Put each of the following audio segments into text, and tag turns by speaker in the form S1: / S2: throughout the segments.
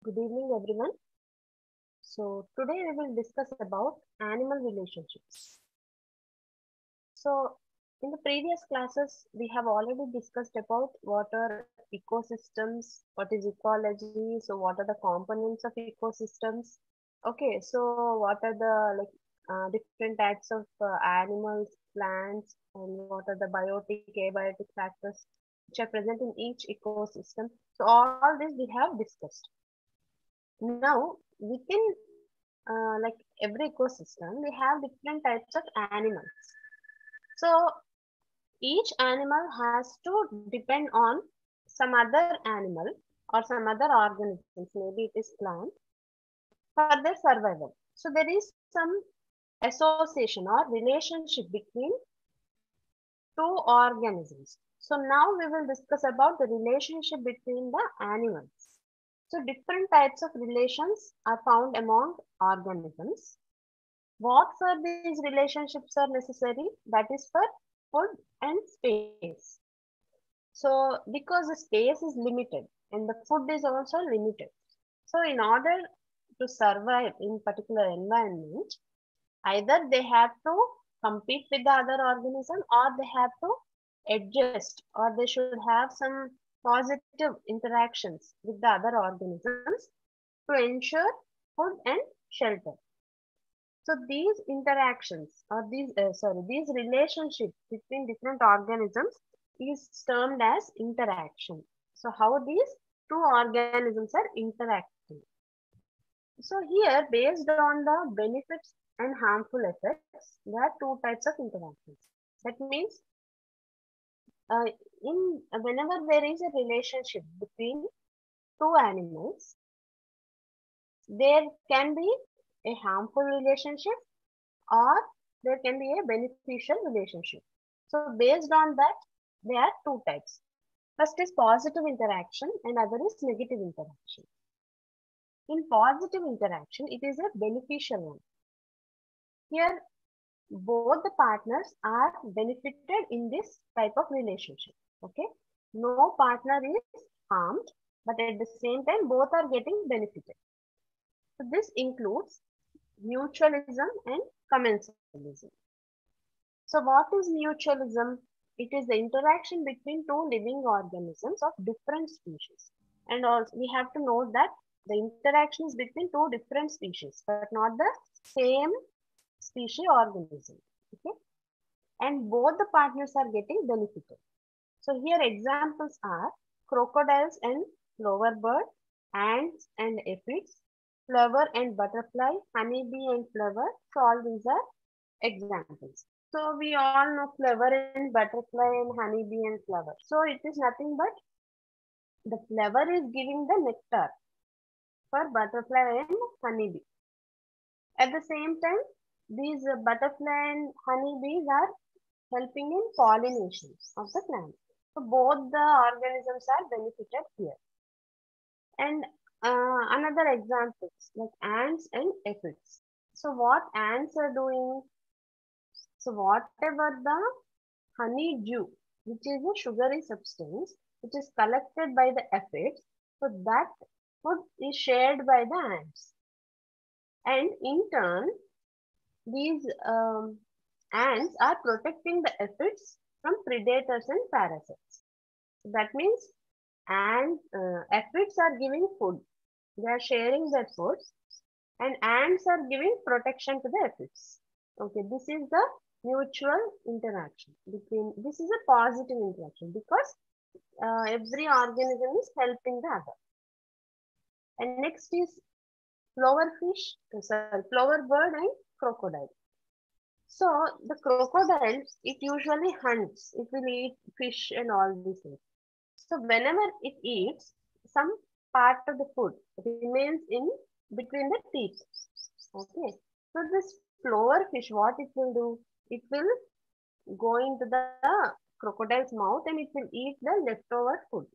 S1: Good evening, everyone. So, today we will discuss about animal relationships. So, in the previous classes, we have already discussed about what are ecosystems, what is ecology, so what are the components of ecosystems. Okay, so what are the different types of animals, plants, and what are the biotic, abiotic factors which are present in each ecosystem. So, all this we have discussed. Now, within every ecosystem, we have different types of animals. So each animal has to depend on some other animal or some other organisms, maybe it is plant, for their survival. So there is some association or relationship between two organisms. So now we will discuss about the relationship between the animals. So different types of relations are found among organisms. What for these relationships are necessary? That is for food and space. So because the space is limited and the food is also limited. So in order to survive in particular environment, either they have to compete with the other organism or they have to adjust or they should have some positive interactions with the other organisms to ensure food and shelter. So these interactions or these relationships between different organisms is termed as interaction. So how these two organisms are interacting. So here, based on the benefits and harmful effects, there are two types of interactions. That means uh, whenever there is a relationship between two animals, there can be a harmful relationship or there can be a beneficial relationship. So based on that, there are two types. First is positive interaction and other is negative interaction. In positive interaction, it is a beneficial one. Here, both the partners are benefited in this type of relationship. Okay, no partner is harmed, but at the same time, both are getting benefited. So this includes mutualism and commensalism. So what is mutualism? It is the interaction between two living organisms of different species. And also we have to note that the interaction is between two different species, but not the same species organism. Okay? And both the partners are getting benefited. So here examples are crocodiles and plover bird, ants and aphids, flower and butterfly, honeybee and flower. So all these are examples. So we all know flower and butterfly and honeybee and flower. So it is nothing but the flower is giving the nectar for butterfly and honeybee. At the same time, these butterfly and honeybees are helping in pollination of the plant. So both the organisms are benefited here. And another examples like ants and aphids. So what ants are doing? So whatever the honeydew, which is a sugary substance, which is collected by the aphids, so that food is shared by the ants. And in turn, these ants are protecting the aphids from predators and parasites. So that means aphids are giving food. They are sharing their food and ants are giving protection to the aphids. Okay, this is the mutual interaction between, this is a positive interaction because every organism is helping the other. And next is flower bird and crocodile. So the crocodile, it usually hunts, it will eat fish and all these things. So whenever it eats, some part of the food remains in between the teeth. Okay. So this flower fish, what it will do? It will go into the crocodile's mouth and it will eat the leftover food.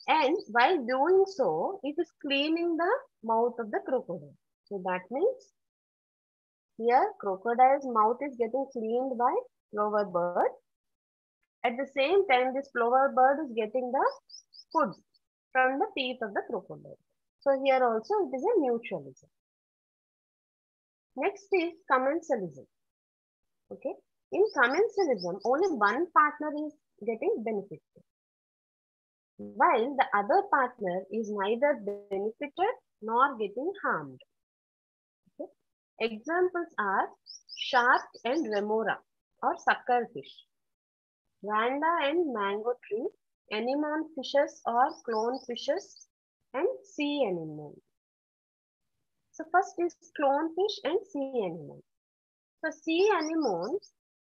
S1: And while doing so, it is cleaning the mouth of the crocodile. So that means here crocodile's mouth is getting cleaned by plover bird. At the same time, this plover bird is getting the food from the teeth of the crocodile. So here also it is a mutualism. Next is commensalism. Okay. In commensalism, only one partner is getting benefited, while the other partner is neither benefited nor getting harmed. Okay. Examples are shark and remora or suckerfish, randa and mango tree, anemone fishes or clone fishes, and sea anemone. So first is clownfish and sea anemone. So sea anemone,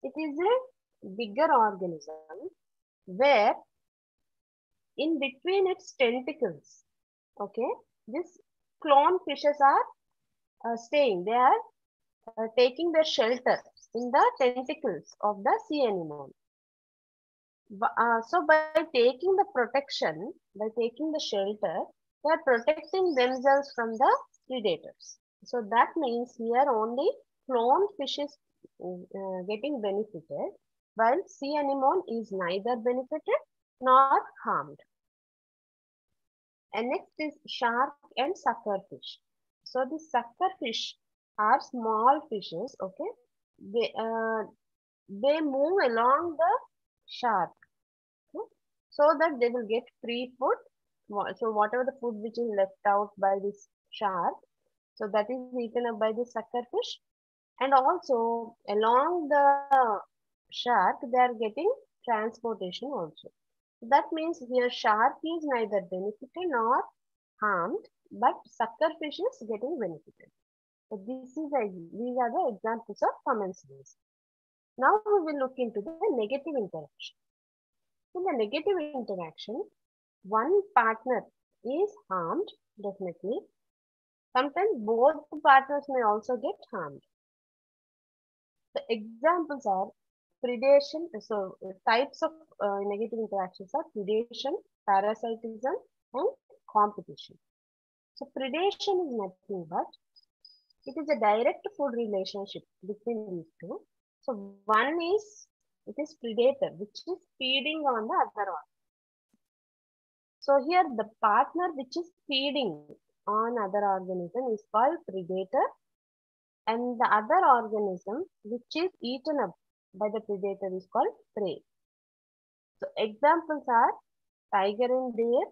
S1: it is a bigger organism where in between its tentacles, okay, these clownfishes are staying. They are taking their shelter in the tentacles of the sea anemone. So by taking the protection, by taking the shelter, they are protecting themselves from the predators. So that means here only clone fish is getting benefited, while sea anemone is neither benefited nor harmed. And next is shark and suckerfish. So the suckerfish are small fishes, okay? They move along the shark, okay? So that they will get free food. So whatever the food which is left out by this shark, so that is eaten up by the suckerfish. And also along the shark, they are getting transportation also. That means here shark is neither benefited nor harmed, but suckerfish is getting benefited. So these are the examples of commensalism. Now we will look into the negative interaction. In the negative interaction, one partner is harmed, definitely. Sometimes both partners may also get harmed. The examples are predation. So types of negative interactions are predation, parasitism, and competition. So predation is nothing but it is a direct food relationship between these two. So one is it is predator which is feeding on the other one. So here the partner which is feeding on other organism is called predator, and the other organism which is eaten up by the predator is called prey. So examples are tiger and bear,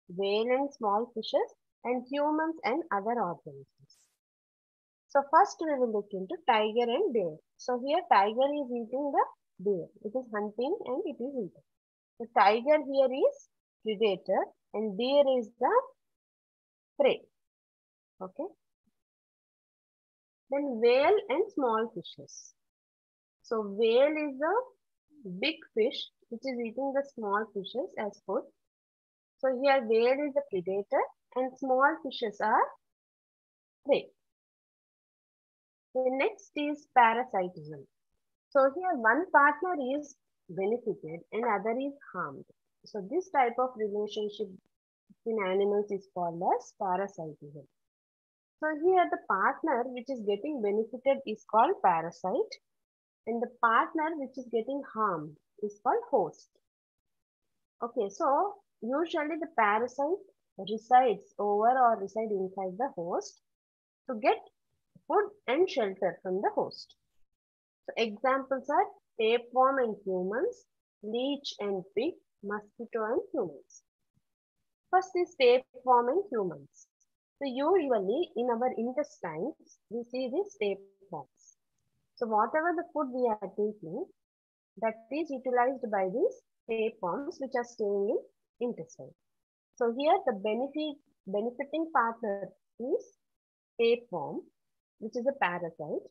S1: whale and small fishes, and humans and other organisms. So first we will look into tiger and bear. So here tiger is eating the bear. It is hunting and it is eating. The tiger here is predator and bear is the prey. Okay. Then whale and small fishes. So whale is a big fish which is eating the small fishes as food. So here whale is the predator and small fishes are prey. The next is parasitism. So here one partner is benefited and other is harmed. So this type of relationship between animals is called as parasitism. So here the partner which is getting benefited is called parasite and the partner which is getting harmed is called host. Okay, so usually the parasite resides over or reside inside the host to get food and shelter from the host. So examples are tapeworm and humans, leech and pig, mosquito and humans. First is tapeworm and humans. So usually in our intestines, we see these tapeworms. So whatever the food we are taking, that is utilized by these tapeworms which are staying in intestine. So here the benefiting partner is tapeworm, which is a parasite,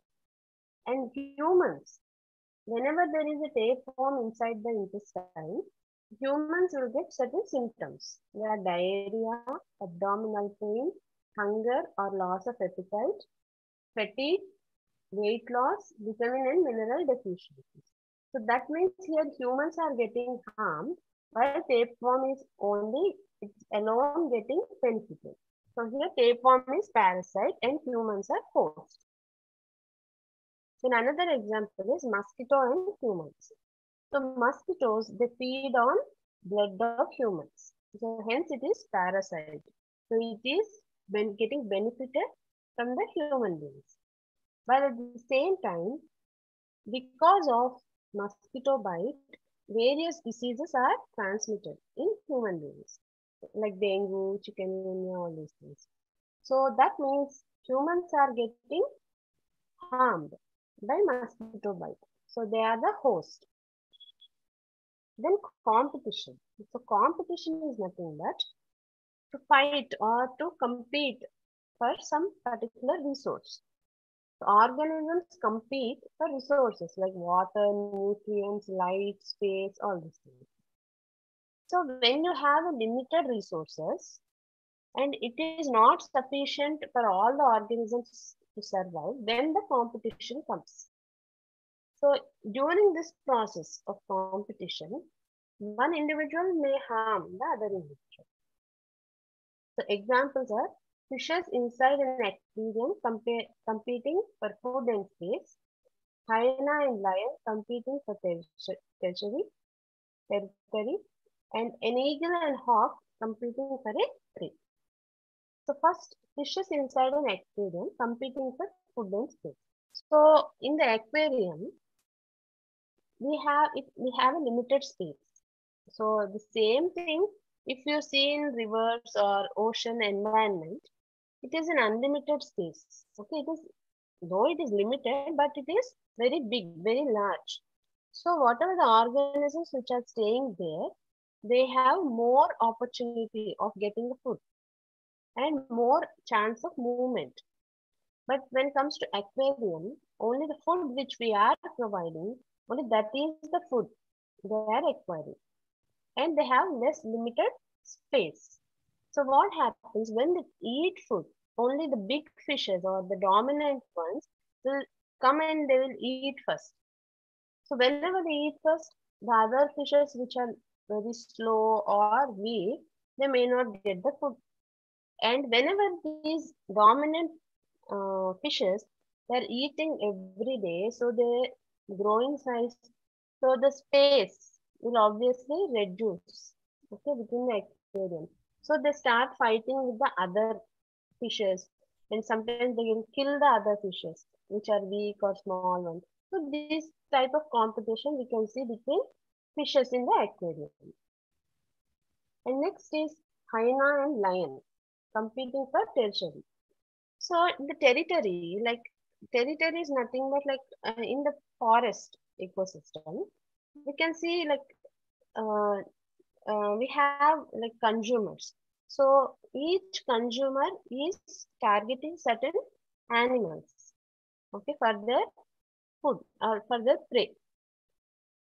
S1: and humans. Whenever there is a tapeworm inside the intestine, humans will get certain symptoms. They are diarrhea, abdominal pain, hunger or loss of appetite, fatigue, weight loss, vitamin and mineral deficiencies. So that means here humans are getting harmed, while tapeworm is only, it's alone getting benefited. So here tapeworm is parasite and humans are host. Then another example is mosquito and humans. So mosquitoes, they feed on blood of humans. So hence it is parasite. So it is getting benefited from the human beings. But at the same time, because of mosquito bite, various diseases are transmitted in human beings, like dengue, chikungunya, all these things. So that means humans are getting harmed by mosquito bite. So they are the host. Then competition. So competition is nothing but to fight or to compete for some particular resource. So organisms compete for resources like water, nutrients, light, space, all these things. So when you have a limited resources and it is not sufficient for all the organisms to survive, then the competition comes. So during this process of competition, one individual may harm the other individual. So examples are fishes inside an aquarium competing for food and space, hyena and lion competing for territory, and an eagle and hawk competing for a prey. So first, fishes inside an aquarium competing for food and space. So in the aquarium, we have a limited space. So the same thing, if you see in rivers or ocean environment, it is an unlimited space. Okay, it is, though it is limited, but it is very big, very large. So whatever the organisms which are staying there, they have more opportunity of getting the food and more chance of movement. But when it comes to aquarium, only the food which we are providing, only that is the food they are acquiring. And they have less limited space. So what happens when they eat food? Only the big fishes or the dominant ones will come and they will eat first. So whenever they eat first, the other fishes which are very slow or weak, they may not get the food. And whenever these dominant fishes, they're eating every day, so their growing size, so the space will obviously reduce, okay, within the aquarium. So they start fighting with the other fishes, and sometimes they will kill the other fishes, which are weak or small ones. So this type of competition we can see between fishes in the aquarium. And next is hyena and lion competing for territory. So the territory, like territory is nothing but like in the forest ecosystem, we can see like uh, we have like consumers. So each consumer is targeting certain animals, okay, for their food or for their prey.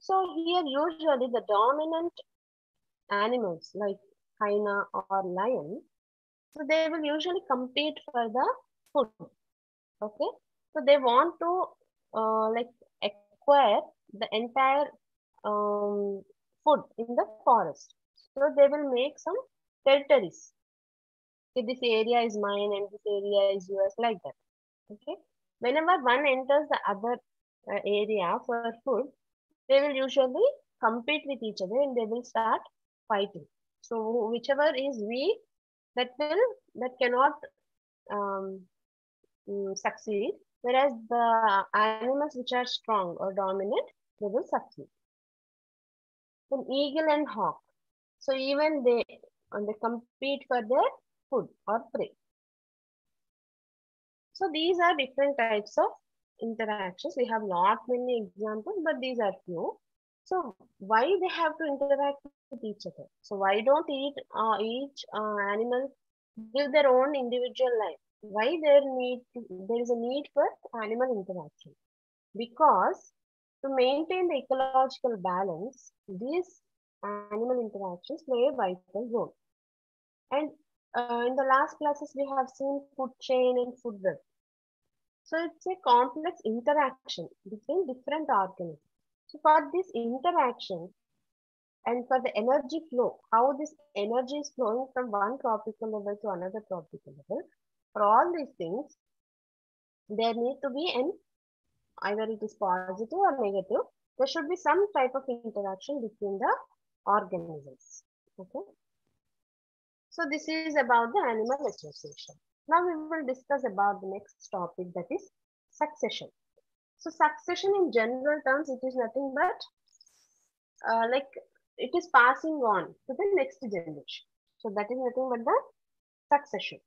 S1: So here usually the dominant animals like hyena or lion, so they will usually compete for the food. Okay, so they want to like acquire the entire food in the forest. So they will make some territories. Okay, this area is mine and this area is yours, like that. Okay, whenever one enters the other area for food, they will usually compete with each other and they will start fighting. So whichever is weak, that cannot um, succeed, whereas the animals which are strong or dominant, they will succeed. Then eagle and hawk. So even they compete for their food or prey. So these are different types of interactions. We have lot many examples, but these are few. So why they have to interact with each other? So why don't each animal give their own individual life? Why there is a need for animal interaction? Because to maintain the ecological balance, these animal interactions play a vital role. And in the last classes, we have seen food chain and food web. So it's a complex interaction between different organisms. So for this interaction and for the energy flow, how this energy is flowing from one tropical level to another tropical level, for all these things, there need to be an either it is positive or negative. There should be some type of interaction between the organisms. Okay. So this is about the animal association. Now we will discuss about the next topic, that is succession. So succession in general terms, it is nothing but like it is passing on to the next generation. So that is nothing but the succession.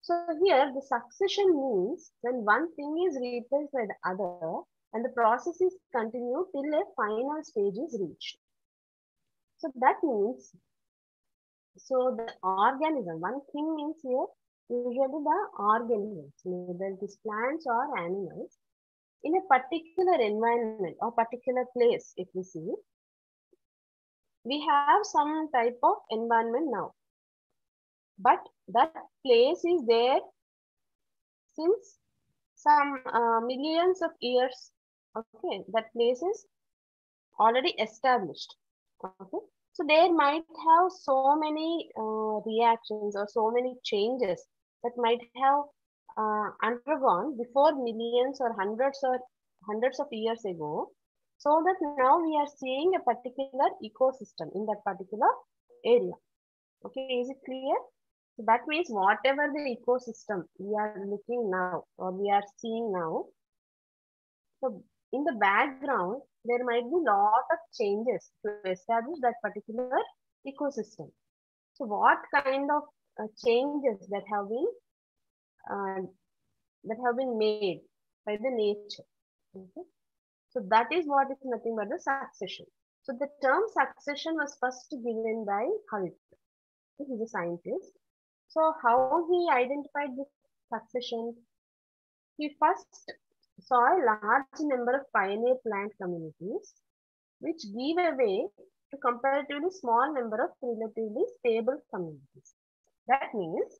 S1: So here the succession means when one thing is replaced by the other and the process is continued till a final stage is reached. So that means, so the organism, one thing means here usually the organisms, whether it is plants or animals, in a particular environment or particular place, if we see, we have some type of environment now. But that place is there since some millions of years. Okay, that place is already established. Okay, so there might have so many reactions or so many changes that might have undergone before millions or hundreds of years ago, so that now we are seeing a particular ecosystem in that particular area. Okay, is it clear? So that means whatever the ecosystem we are looking now or we are seeing now, so in the background, there might be lot of changes to establish that particular ecosystem. So what kind of changes uh, that have been made by the nature? Okay. So that is what is nothing but the succession. So the term succession was first given by Hull. He is a scientist. So how he identified this succession? He first saw a large number of pioneer plant communities which give way to comparatively small number of relatively stable communities. That means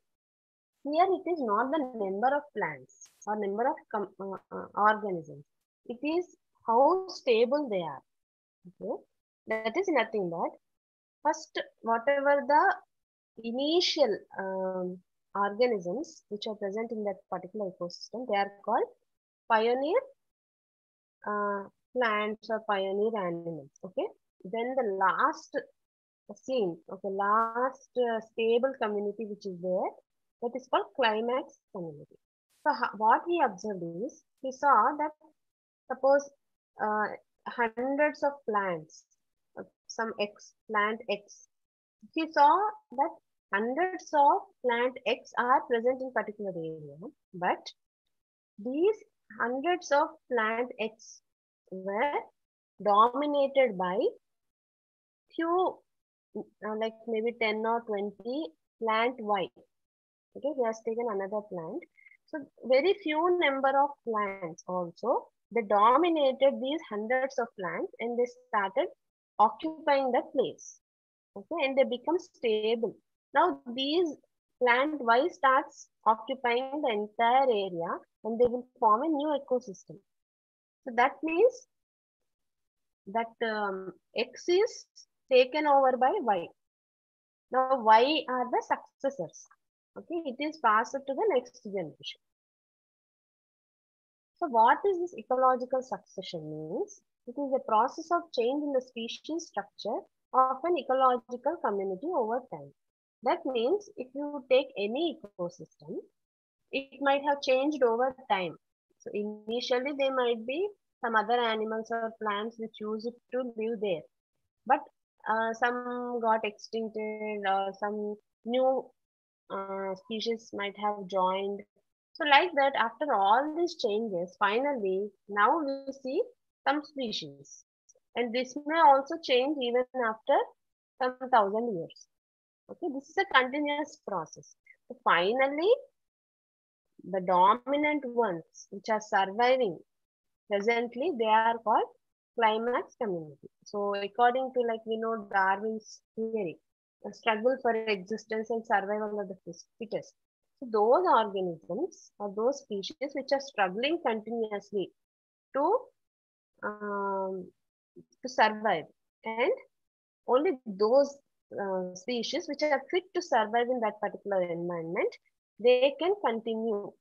S1: here it is not the number of plants or number of organisms. It is how stable they are. Okay? That is nothing but first whatever the initial organisms which are present in that particular ecosystem, they are called pioneer plants or pioneer animals. Okay, then the last scene, okay, last stable community which is there, that is called climax community. So what he observed is, he saw that suppose uh, hundreds of plants, some plant X, he saw that hundreds of plant X are present in particular area, but these hundreds of plant X were dominated by few, like maybe 10 or 20 plant Y. Okay, he has taken another plant. So very few number of plants also, they dominated these hundreds of plants and they started occupying the place. Okay, and they become stable. Now these plant Y starts occupying the entire area and they will form a new ecosystem. So that means that X is taken over by Y. Now Y are the successors. Okay, it is passed to the next generation. So what is this ecological succession means? It is a process of change in the species structure of an ecological community over time. That means if you take any ecosystem, it might have changed over time. So initially there might be some other animals or plants which used to live there. But some got extincted or some new species might have joined. So like that, after all these changes, finally, now we see some species. And this may also change even after some 1,000 years. Okay, this is a continuous process. So finally, the dominant ones which are surviving presently, they are called climax community. So according to, like, we know Darwin's theory, a struggle for existence and survival of the fittest. So those organisms or those species which are struggling continuously to um, survive, and only those species which are fit to survive in that particular environment, they can continue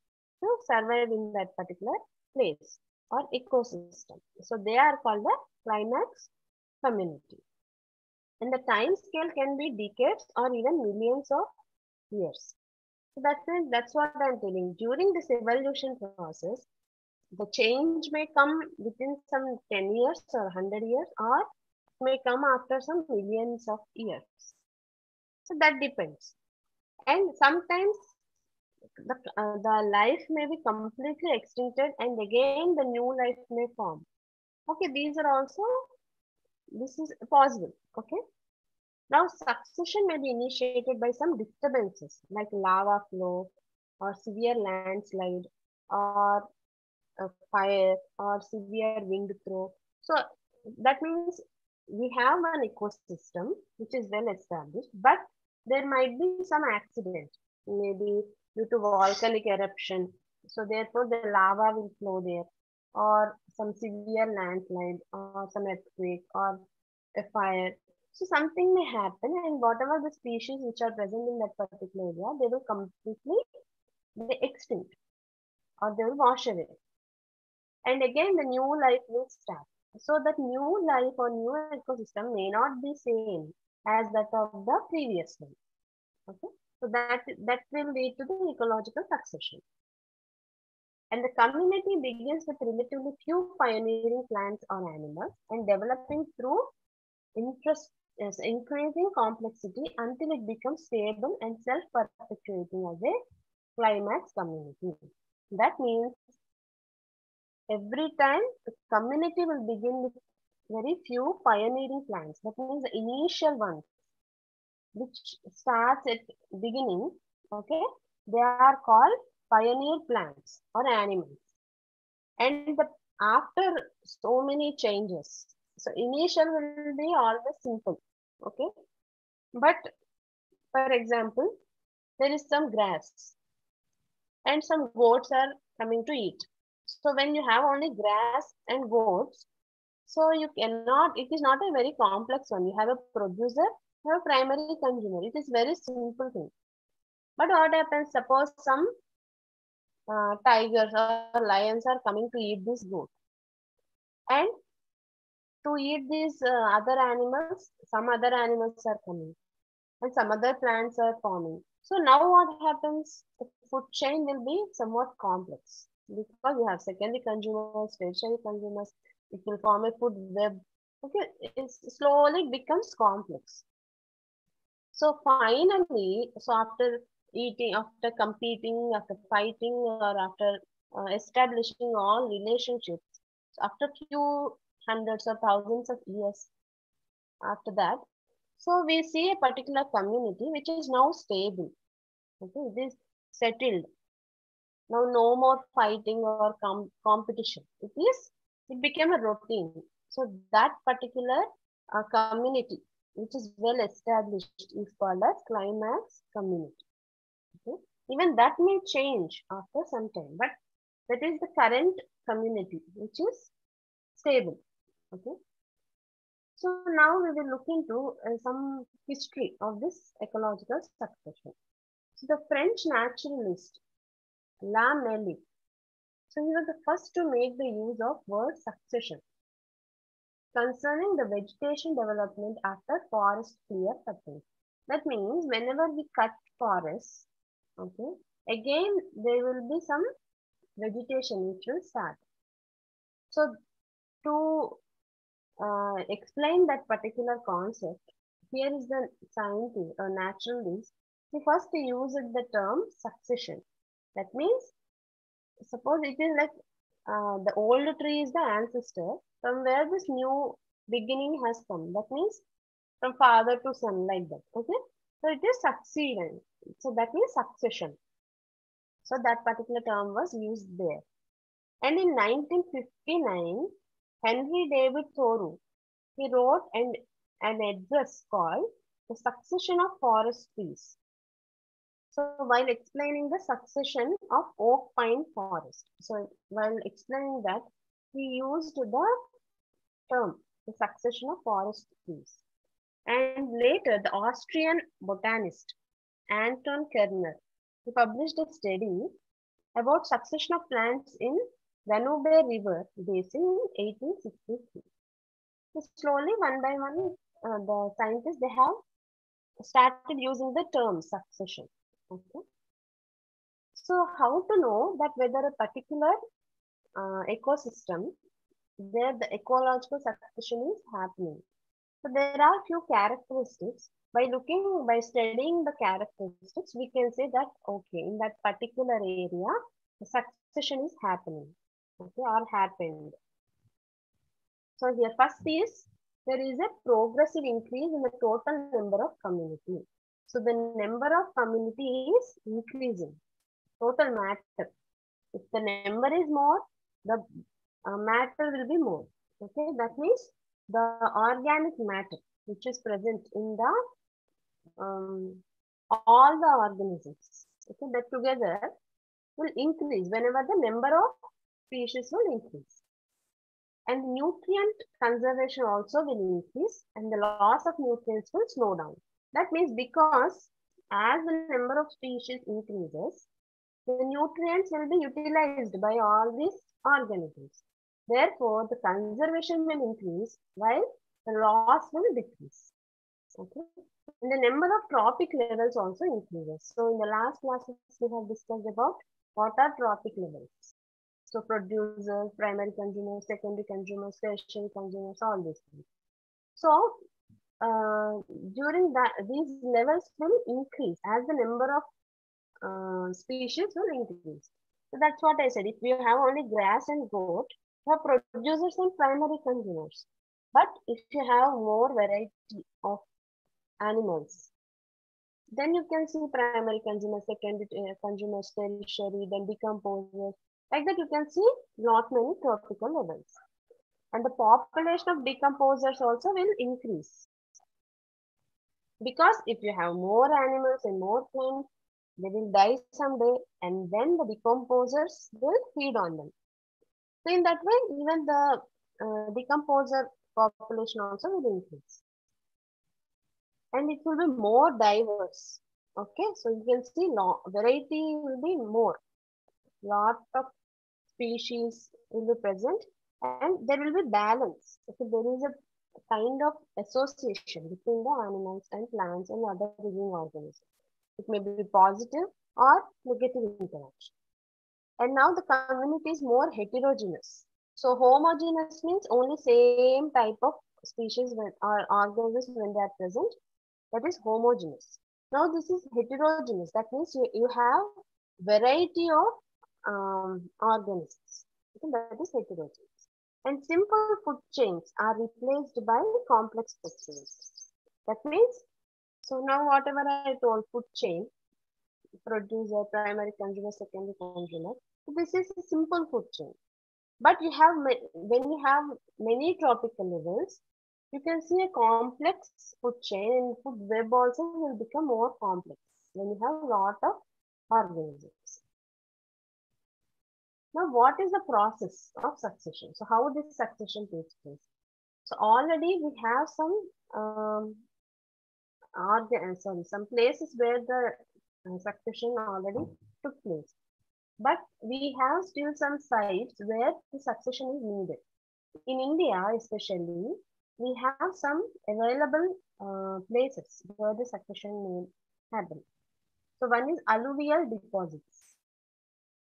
S1: to survive in that particular place or ecosystem. So they are called the climax community. And the time scale can be decades or even millions of years. So that's what I'm telling. During this evolution process, the change may come within some 10 years or 100 years, or may come after some millions of years. So that depends. And sometimes the life may be completely extincted and again the new life may form. Okay, these are also, this is possible. Okay. Now, succession may be initiated by some disturbances like lava flow or severe landslide or a fire or severe wind throw. So that means we have an ecosystem which is well established, but there might be some accident, maybe due to volcanic eruption. So therefore the lava will flow there, or some severe landslide, or some earthquake, or a fire. So something may happen, and whatever the species which are present in that particular area, they will completely be extinct or they will wash away. And again, the new life will start. So that new life or new ecosystem may not be same as that of the previous one. Okay, so that will lead to the ecological succession. And the community begins with relatively few pioneering plants or animals and developing through interest is increasing complexity until it becomes stable and self-perpetuating as a climax community. That means every time the community will begin with very few pioneering plants. That means the initial ones, which starts at beginning, okay, they are called pioneer plants or animals. And after so many changes, so initial will be always simple, okay. But for example, there is some grass and some goats are coming to eat. So when you have only grass and goats, so you cannot, it is not a very complex one. You have a producer, you have a primary consumer. It is very simple thing. But what happens, suppose some tigers or lions are coming to eat this goat. And to eat these other animals, some other animals are coming. And some other plants are forming. So now what happens? The food chain will be somewhat complex because you have secondary consumers, tertiary consumers. It will form a food web. Okay, it slowly becomes complex. So finally, so after eating, after competing, after fighting, or after establishing all relationships, so after few hundreds or thousands of years after that, so we see a particular community which is now stable. Okay, it is settled. Now no more fighting or competition. It became a routine. So that particular community which is well established is called as climax community. Okay? Even that may change after some time, but that is the current community which is stable. Okay. So now we will look into some history of this ecological succession. So the French naturalist Lameille, so he was the first to make the use of word succession concerning the vegetation development after forest clear cutting. That means whenever we cut forests, okay, again there will be some vegetation which will start. So to explain that particular concept, here is the scientist or naturalist. He first used the term succession. That means, suppose it is like the old tree is the ancestor from where this new beginning has come. That means from father to son, like that. Okay. So it is succeeding. So that means succession. So that particular term was used there. And in 1959, Henry David Thoreau, he wrote an address called The Succession of Forest Trees. So while explaining the succession of oak pine forest, so while explaining that, he used the term the succession of forest trees. And later, the Austrian botanist Anton Kerner, he published a study about succession of plants in Danube River basin in 1863. So slowly, one by one, the scientists, they have started using the term succession. Okay. So how to know that whether a particular ecosystem where the ecological succession is happening? So there are few characteristics. By studying the characteristics, we can say that okay, in that particular area, the succession is happening, okay, or happened. So here first is there is a progressive increase in the total number of community. So the number of community is increasing. Total matter. If the number is more, the matter will be more. Okay, that means the organic matter which is present in the all the organisms. Okay, that together will increase whenever the number of species will increase. And nutrient conservation also will increase and the loss of nutrients will slow down. That means because as the number of species increases, the nutrients will be utilized by all these organisms. Therefore, the conservation will increase while the loss will decrease. Okay. And the number of trophic levels also increases. So in the last classes, we have discussed about what are trophic levels. So producers, primary consumers, secondary consumers, tertiary consumers, all these things. So during that, these levels will increase as the number of species will increase. So that's what I said. If you have only grass and goat, you have producers and primary consumers. But if you have more variety of animals, then you can see primary consumers, secondary consumers, tertiary, then decomposers. Like that, you can see not many tropical levels. And the population of decomposers also will increase. Because if you have more animals and more plants, they will die someday and then the decomposers will feed on them. So in that way, even the decomposer population also will increase. And it will be more diverse. Okay, so you can see variety will be more. Lot of species will be present and there will be balance. Okay, there is a kind of association between the animals and plants and other living organisms. It may be positive or negative interaction. And now the community is more heterogeneous. So homogeneous means only same type of species or organisms when they are present. That is homogeneous. Now this is heterogeneous. That means you have variety of organisms. Okay, that is heterogeneous. And simple food chains are replaced by complex food chains. That means, so now whatever I told, food chain, producer, primary consumer, secondary consumer, so this is a simple food chain. But you have when you have many tropical levels, you can see a complex food chain and food web also will become more complex when you have a lot of organisms. Now, what is the process of succession? So, how this succession takes place? So, already we have some places where the succession already took place. But we have still some sites where the succession is needed. In India, especially, we have some available places where the succession may happen. So one is alluvial deposits.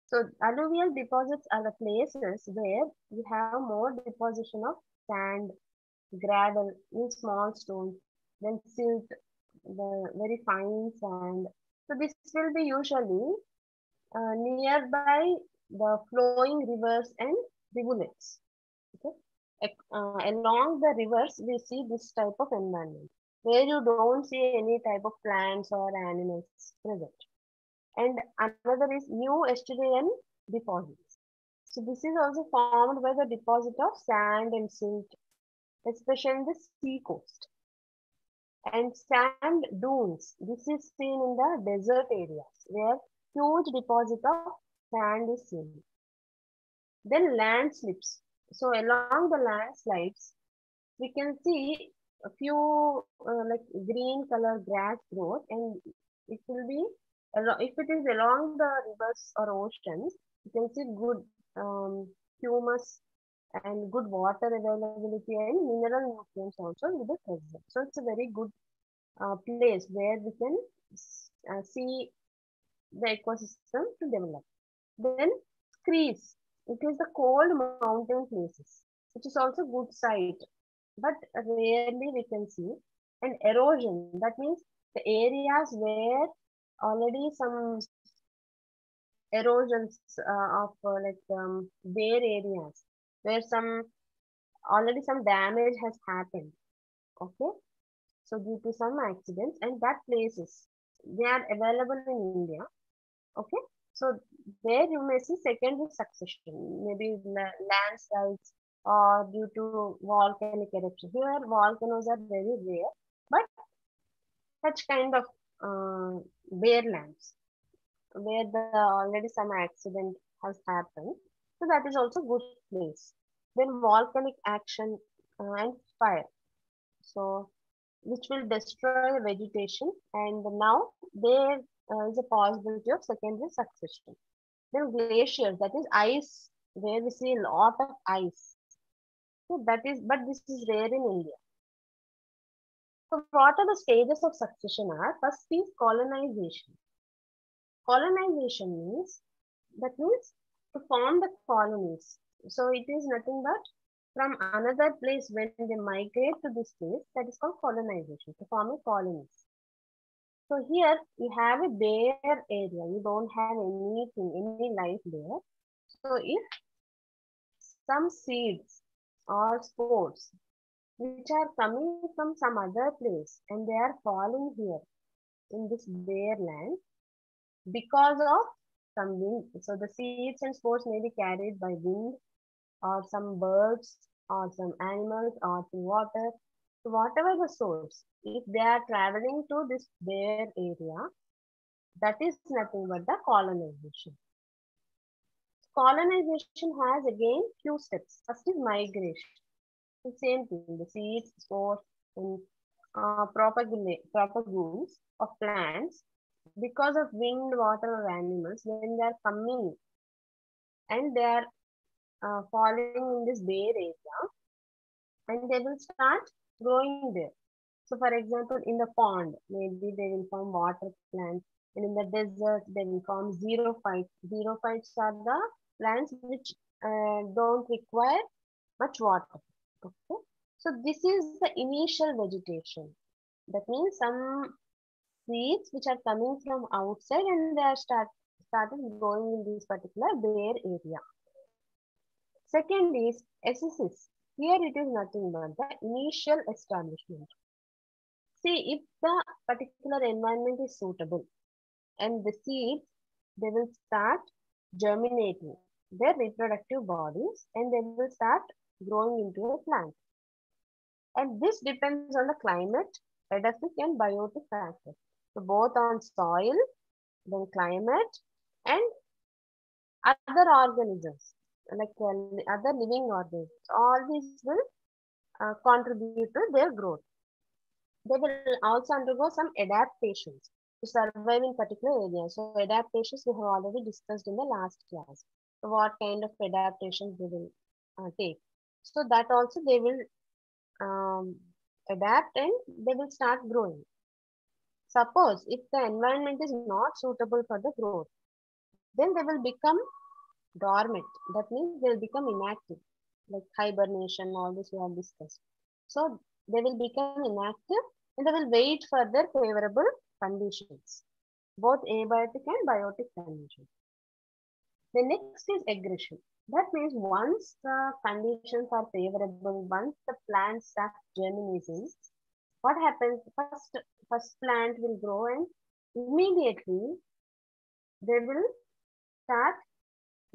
S1: So alluvial deposits are the places where you have more deposition of sand, gravel, in small stones, then silt, the very fine sand. So this will be usually nearby the flowing rivers and rivulets. Okay? Along the rivers, we see this type of environment where you don't see any type of plants or animals present. And another is new estuarian deposits. So this is also formed by the deposit of sand and silt, especially in the sea coast. And sand dunes. This is seen in the desert areas where huge deposit of sand is seen. Then landslips. So along the landslides, we can see a few like green color grass growth, and it will be if it is along the rivers or oceans, you can see good humus and good water availability and mineral nutrients also will be present. So it's a very good place where we can see the ecosystem to develop. Then screes, it is the cold mountain places, which is also good site, but rarely we can see. And erosion, that means the areas where already some erosions of bare areas, where some already some damage has happened. Okay, so due to some accidents, and that places they are available in India. Okay, so there you may see secondary succession, maybe landslides or due to volcanic eruption. Here volcanoes are very rare, but such kind of bare lands where the already some accident has happened. So that is also good place. Then volcanic action and fire. So which will destroy vegetation, and now there is a possibility of secondary succession. Then glaciers, that is ice, where we see a lot of ice. So that is, but this is rare in India. So what are the stages of succession are? First is colonization. Colonization means, that means to form the colonies. So it is nothing but from another place when they migrate to this place, that is called colonization, to form a colonies. So here you have a bare area, you don't have anything, any life there. So if some seeds or spores which are coming from some other place and they are falling here in this bare land because of some wind. So the seeds and spores may be carried by wind or some birds or some animals or the water. So whatever the source, if they are traveling to this bare area, that is nothing but the colonization. Colonization has again few steps. First is migration. The same thing, the seeds, spores, and propagules of plants because of wind, water, or animals when they are coming and they are falling in this bare area, and they will start growing there. So, for example, in the pond, maybe they will form water plants, and in the desert, they will form xerophytes. Xerophytes are the plants which don't require much water. Okay, so this is the initial vegetation. That means some seeds which are coming from outside and they are started growing in this particular bare area. Second is SSS. Here it is nothing but the initial establishment. See, if the particular environment is suitable and the seeds, they will start germinating their reproductive bodies and they will start growing into a plant. And this depends on the climate, edaphic and biotic factors. So both on soil, then climate, and other organisms, like other living organisms. All these will contribute to their growth. They will also undergo some adaptations to survive in particular areas. So adaptations we have already discussed in the last class. So what kind of adaptations they will take. So that also they will adapt and they will start growing. Suppose if the environment is not suitable for the growth, then they will become dormant. That means they will become inactive, like hibernation, all this we have discussed. So they will become inactive and they will wait for their favorable conditions, both abiotic and biotic conditions. The next is aggression. That means once the conditions are favorable, once the plant starts germinating, what happens? First plant will grow and immediately they will start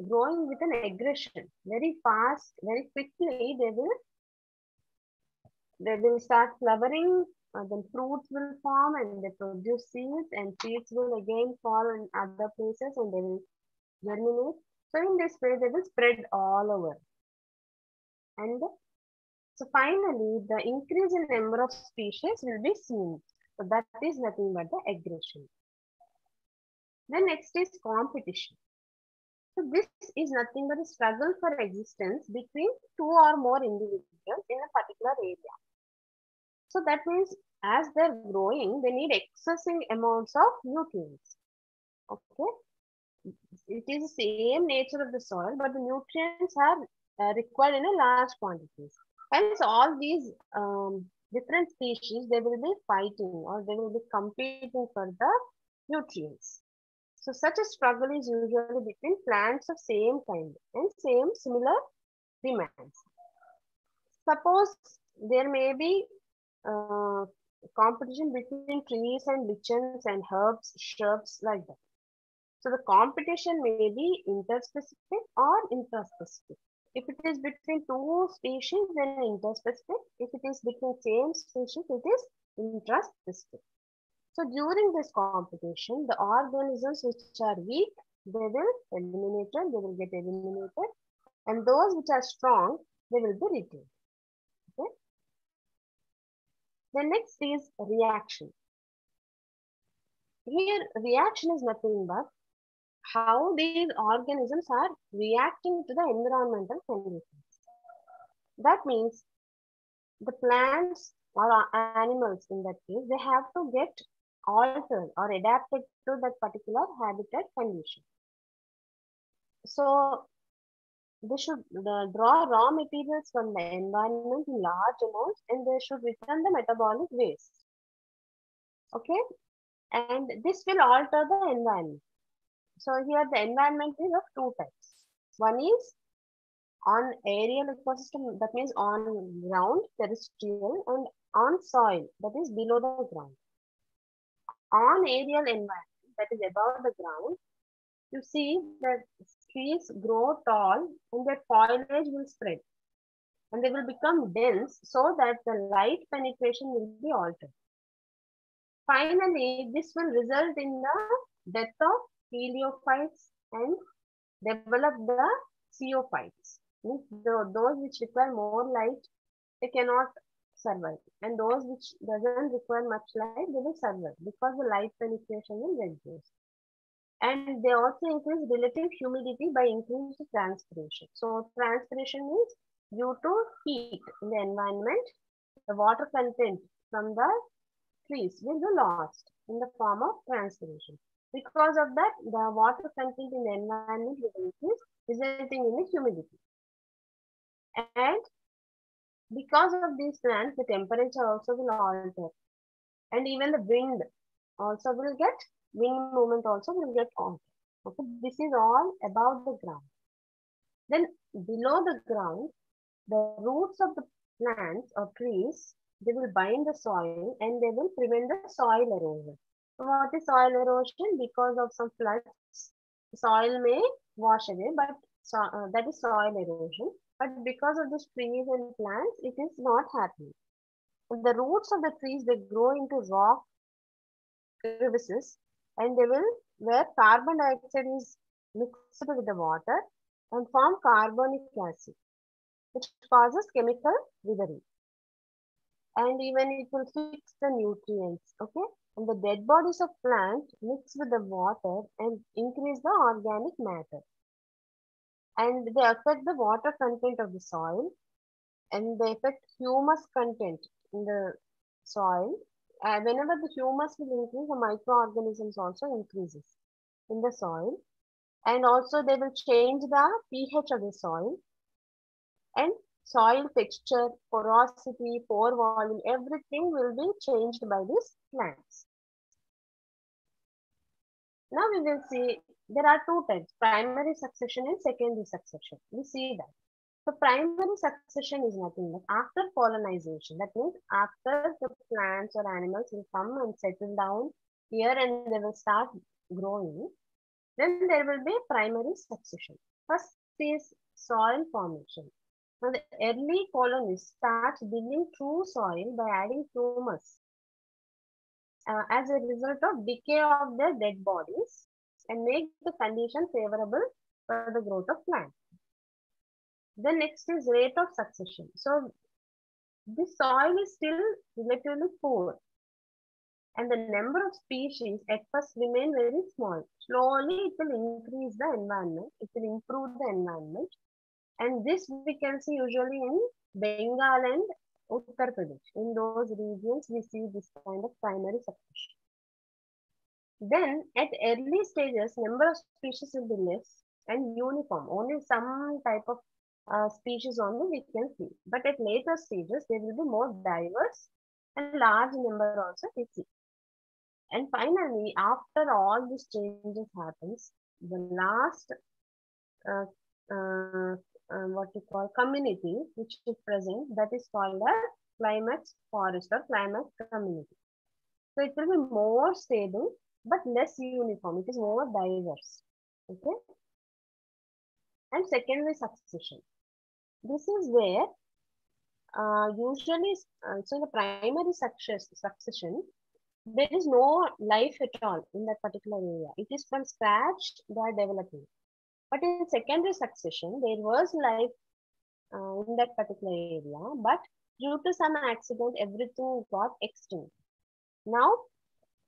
S1: growing with an aggression. Very fast, very quickly they will start flowering, then fruits will form and they produce seeds, and seeds will again fall in other places and they will germinate. So in this way they will spread all over. And so finally the increase in number of species will be seen. So that is nothing but the aggression. The next is competition. So this is nothing but a struggle for existence between two or more individuals in a particular area. So that means as they're growing, they need excessive amounts of nutrients. Okay, it is the same nature of the soil, but the nutrients are required in a large quantities. Hence, all these different species, they will be fighting or they will be competing for the nutrients. So such a struggle is usually between plants of same kind and same similar demands. Suppose there may be uh, competition between trees and lichens and herbs, shrubs like that. So the competition may be interspecific or intraspecific. If it is between two species, then interspecific. If it is between same species, it is intraspecific. So during this competition, the organisms which are weak, they will eliminated, they will get eliminated, and those which are strong, they will be retained. Okay. The next is reaction. Here, reaction is nothing but how these organisms are reacting to the environmental conditions. That means the plants or animals in that case, they have to get altered or adapted to that particular habitat condition. So they should draw raw materials from the environment in large amounts and they should return the metabolic waste. Okay, and this will alter the environment. So here the environment is of two types. One is on aerial ecosystem, that means on ground, terrestrial, and on soil, that is below the ground. On aerial environment, that is above the ground, you see that trees grow tall and their foliage will spread and they will become dense so that the light penetration will be altered. Finally, this will result in the death of heliophytes and develop the ceophytes. Those which require more light, they cannot survive. And those which doesn't require much light, they will survive because the light penetration will reduce. And they also increase relative humidity by increased transpiration. So transpiration means due to heat in the environment, the water content from the trees will be lost in the form of transpiration. Because of that, the water content in the environment will increase, resulting in the humidity. And because of these plants, the temperature also will alter. And even the wind also will get, wind movement also will get altered. Okay, this is all about the ground. Then below the ground, the roots of the plants or trees, they will bind the soil and they will prevent the soil erosion. So what is soil erosion? Because of some floods, soil may wash away, but that is soil erosion. But because of these trees and plants, it is not happening. And the roots of the trees, they grow into rock crevices and they will, where carbon dioxide is mixed with the water and form carbonic acid, which causes chemical withering. And even it will fix the nutrients, okay? And the dead bodies of plants mix with the water and increase the organic matter. And they affect the water content of the soil and they affect humus content in the soil. Whenever the humus will increase, the microorganisms also increases in the soil. And also they will change the pH of the soil and soil texture, porosity, pore volume, everything will be changed by these plants. Now we will see there are two types, primary succession and secondary succession. We see that. So primary succession is nothing but after pollinization. That means after the plants or animals will come and settle down here and they will start growing, then there will be primary succession. First is soil formation. Now the early colonist starts building true soil by adding humus as a result of decay of their dead bodies and make the condition favorable for the growth of plants. The next is rate of succession. So this soil is still relatively poor and the number of species at first remain very small. Slowly it will increase the environment, it will improve the environment, and this we can see usually in Bengal and Uttar Pradesh. In those regions we see this kind of primary succession. Then at early stages, number of species will be less and uniform. Only some type of species only we can see. But at later stages, they will be more diverse and large number also we see. And finally, after all these changes happens, the last uh, what we call community which is present, that is called a climax forest or climax community. So it will be more stable but less uniform. It is more diverse. Okay. And secondary succession. This is where usually, so in the primary succession, there is no life at all in that particular area. It is from scratch they are developing. But in secondary succession, there was life in that particular area, but due to some accident, everything got extinct. Now,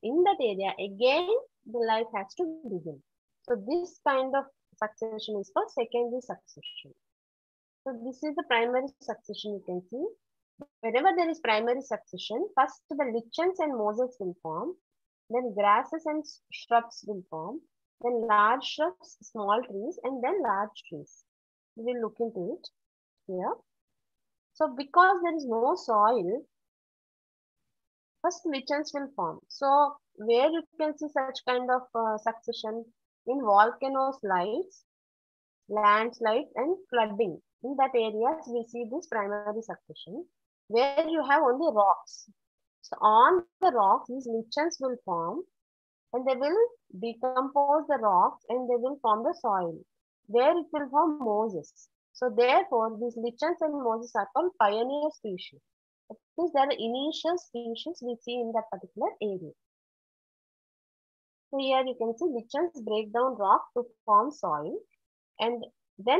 S1: in that area, again, the life has to begin. So this kind of succession is called secondary succession. So this is the primary succession you can see. Wherever there is primary succession, first the lichens and mosses will form, then grasses and shrubs will form, then large shrubs, small trees, and then large trees. We will look into it here. So because there is no soil, first lichens will form. So where you can see such kind of succession in volcano slides, landslides and flooding. In that areas we see this primary succession where you have only rocks. So on the rocks these lichens will form and they will decompose the rocks and they will form the soil. There it will form mosses. So therefore these lichens and mosses are called pioneer species. That means they are the initial species we see in that particular area. So here you can see lichens break down rock to form soil and then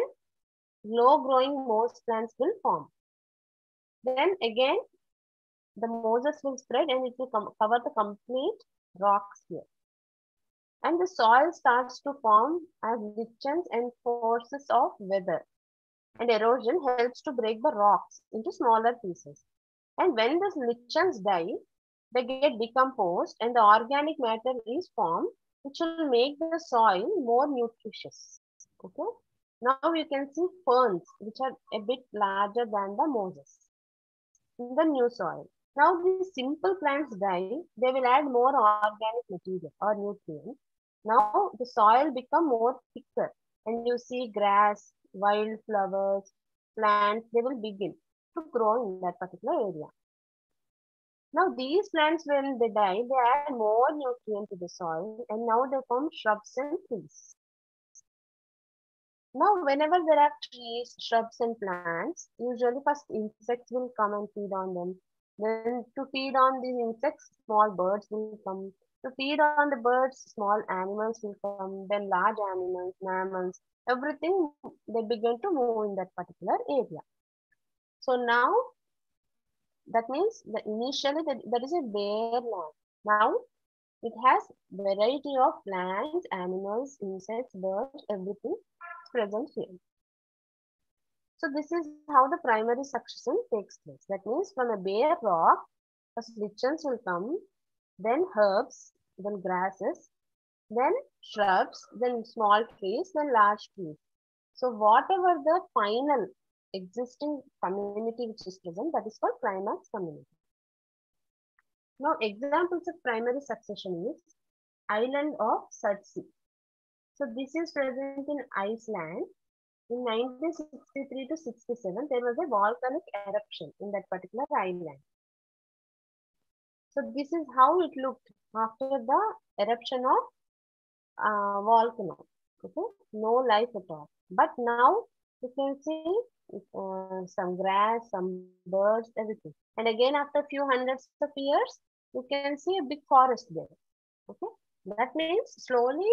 S1: low growing moss plants will form. Then again the mosses will spread and it will cover the complete rocks here. And the soil starts to form as lichens and forces of weather. And erosion helps to break the rocks into smaller pieces. And when the lichens die, they get decomposed and the organic matter is formed, which will make the soil more nutritious. Okay. Now you can see ferns, which are a bit larger than the mosses in the new soil. Now these simple plants die, they will add more organic material or nutrients. Now the soil become more thicker and you see grass, wildflowers, plants, they will begin to grow in that particular area. Now these plants when they die, they add more nutrient to the soil and now they form shrubs and trees. Now whenever there are trees, shrubs and plants, usually first insects will come and feed on them. Then to feed on these insects, small birds will come. To feed on the birds, small animals will come. Then large animals, mammals, everything they begin to move in that particular area. So now that means that initially that is a bare land. Now it has variety of plants, animals, insects, birds, everything is present here. So this is how the primary succession takes place. That means from a bare rock, first lichens will come, then herbs, then grasses, then shrubs, then small trees, then large trees. So whatever the final existing community which is present, that is called climax community. Now examples of primary succession is island of Surtsey. So this is present in Iceland. In 1963 to 67, there was a volcanic eruption in that particular island. So this is how it looked after the eruption of volcano. Okay, no life at all. But now you can see some grass, some birds, everything. And again, after a few hundreds of years, you can see a big forest there. Okay, that means slowly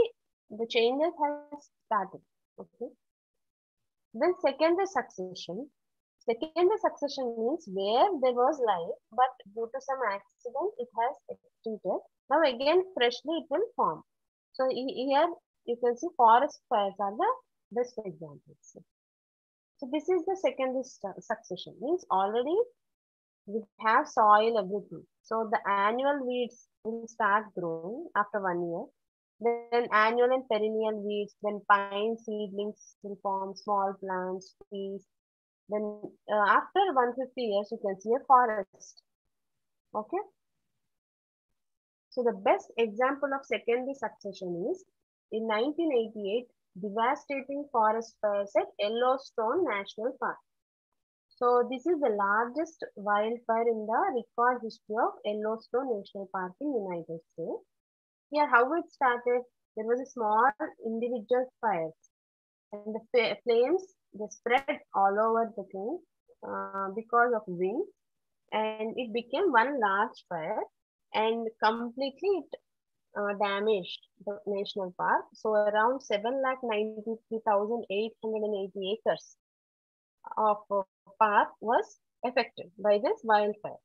S1: the changes have started. Okay. Then secondary succession. Secondary succession means where there was life, but due to some accident, it has extincted. Now again, freshly it will form. So here you can see forest fires are the best examples. So this is the secondary succession. Means already we have soil, everything. So the annual weeds will start growing after 1 year. Then annual and perennial weeds, then pine seedlings will form small plants, trees. Then after 150 years, you can see a forest. Okay. So the best example of secondary succession is in 1988, devastating forest fires at Yellowstone National Park. So this is the largest wildfire in the record history of Yellowstone National Park in United States. Here, how it started, there was a small individual fires, and the flames they spread all over the thing because of wind, and it became one large fire, and completely it damaged the national park. So around 7,93,880 acres of park was affected by this wildfire.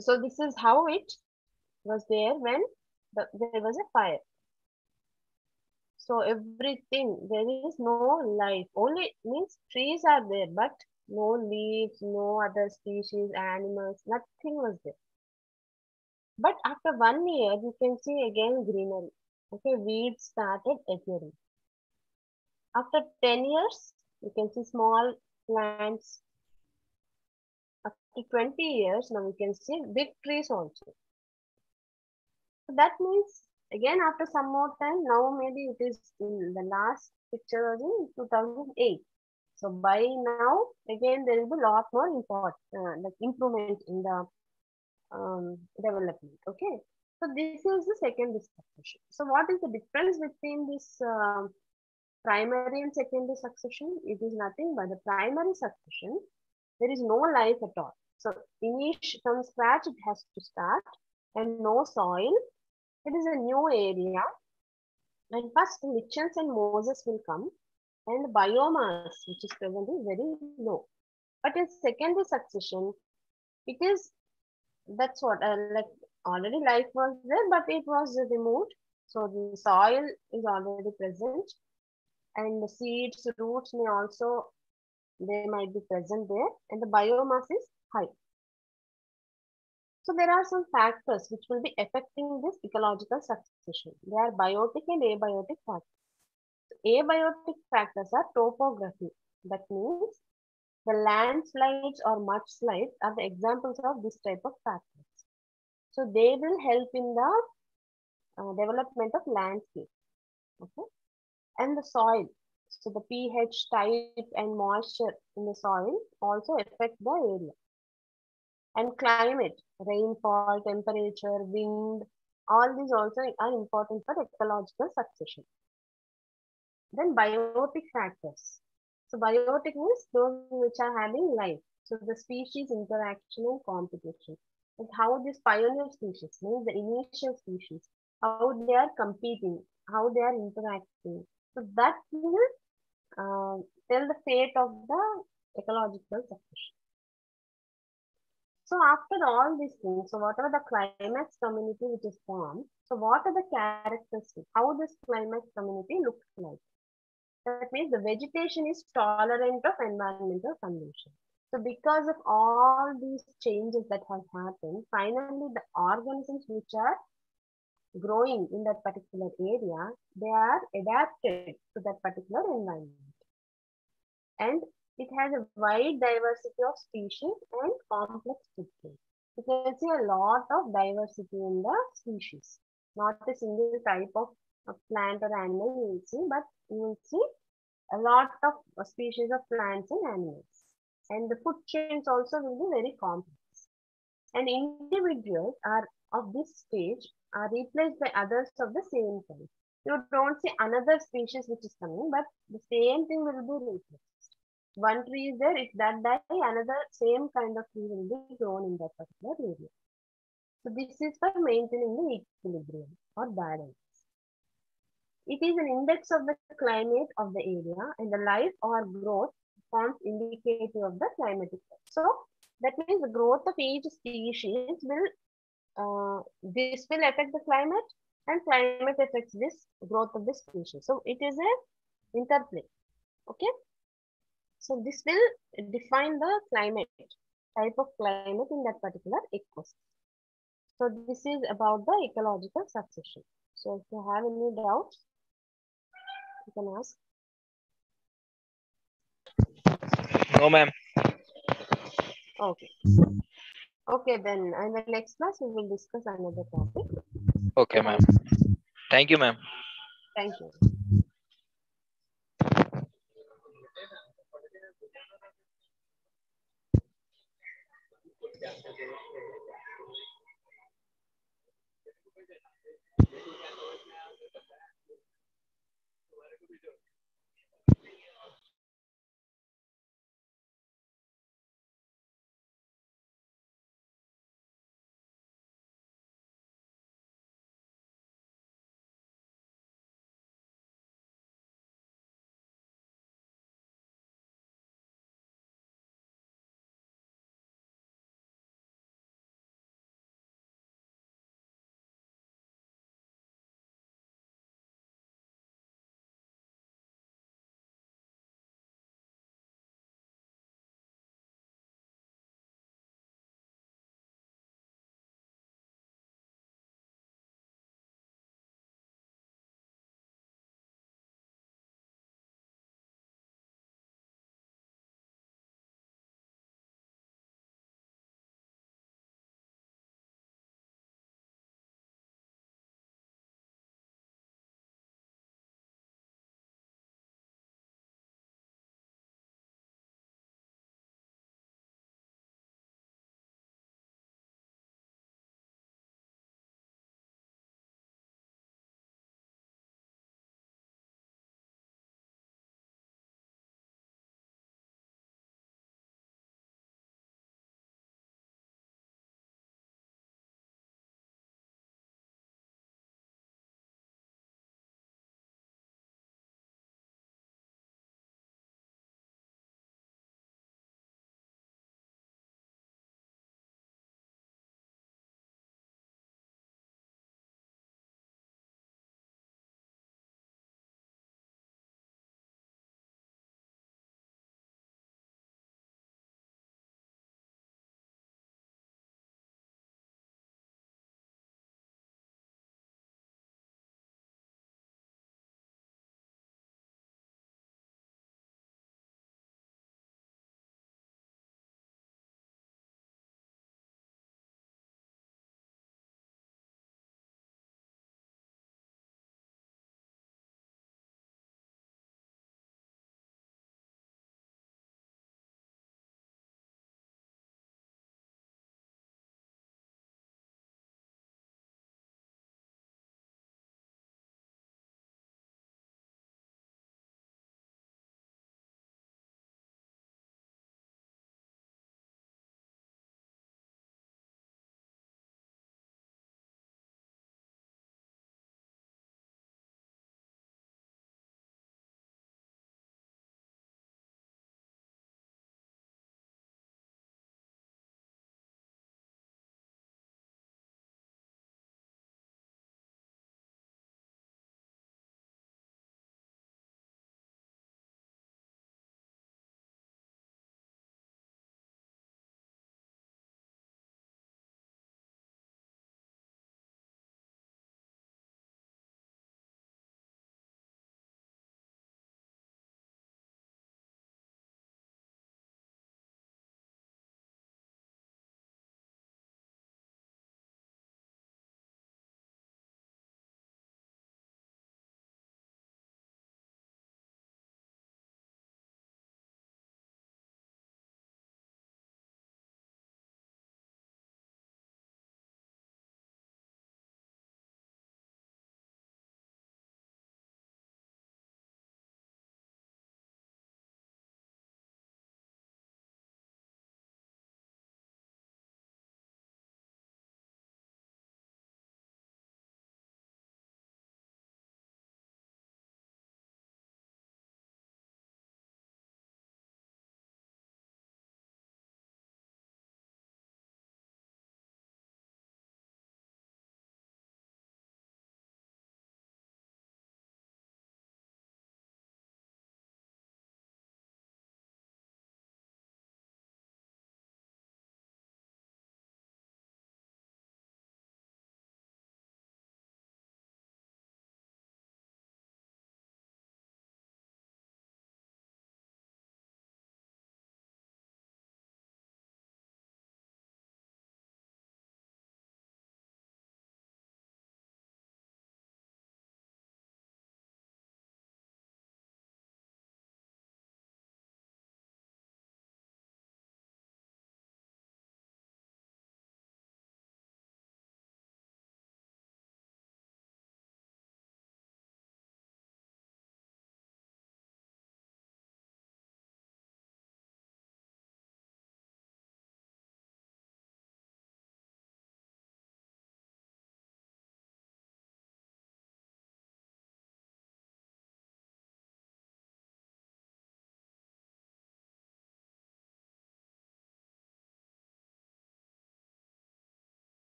S1: So this is how it was there when there was a fire. So everything, there is no life. Only means trees are there, but no leaves, no other species, animals, nothing was there. But after 1 year, you can see again greenery. Okay, weeds started appearing. After 10 years, you can see small plants. After 20 years, now you can see big trees also. So that means again after some more time, now maybe it is in the last picture was in 2008. So by now, again there will be a lot more like improvement in the development. Okay. So this is the second succession. So what is the difference between this primary and secondary succession? It is nothing but the primary succession. There is no life at all. So from scratch it has to start, and no soil. It is a new area, and first lichens and mosses will come, and the biomass which is present is very low. But in secondary succession, it is that's what like already life was there, but it was removed. So the soil is already present, and the seeds, roots may also they might be present there, and the biomass is high. So there are some factors which will be affecting this ecological succession. They are biotic and abiotic factors. Abiotic factors are topography. That means the landslides or mudslides are the examples of this type of factors. So they will help in the development of landscape. Okay? And the soil. So the pH type and moisture in the soil also affect the area. And climate, rainfall, temperature, wind, all these also are important for ecological succession. Then biotic factors. So biotic means those which are having life. So the species interaction and competition. Like how this pioneer species, means the initial species, how they are competing, how they are interacting. So that will tell the fate of the ecological succession. So after all these things, so whatever the climax community which is formed, so what are the characteristics? How this climax community looks like? That means the vegetation is tolerant of environmental conditions. So because of all these changes that have happened, finally the organisms which are growing in that particular area, they are adapted to that particular environment. And it has a wide diversity of species and complex footprint. You can see a lot of diversity in the species. Not a single type of plant or animal you will see, but you will see a lot of species of plants and animals. And the food chains also will be very complex. And individuals are of this stage are replaced by others of the same kind. You don't see another species which is coming, but the same thing will be replaced. One tree is there, if that die, another same kind of tree will be grown in that particular area. So this is for maintaining the equilibrium or balance. It is an index of the climate of the area, and the life or growth forms indicative of the climatic. So that means the growth of each species will this will affect the climate, and climate affects this growth of the species. So it is a interplay. Okay. So this will define the climate type of climate in that particular ecosystem. So this is about the ecological succession. So if you have any doubts, you can ask.
S2: No, ma'am.
S1: Okay. Okay, then in the next class we will discuss another topic.
S2: Okay,
S1: Thank
S2: ma'am.
S1: you.
S2: Thank you, ma'am.
S1: Thank you.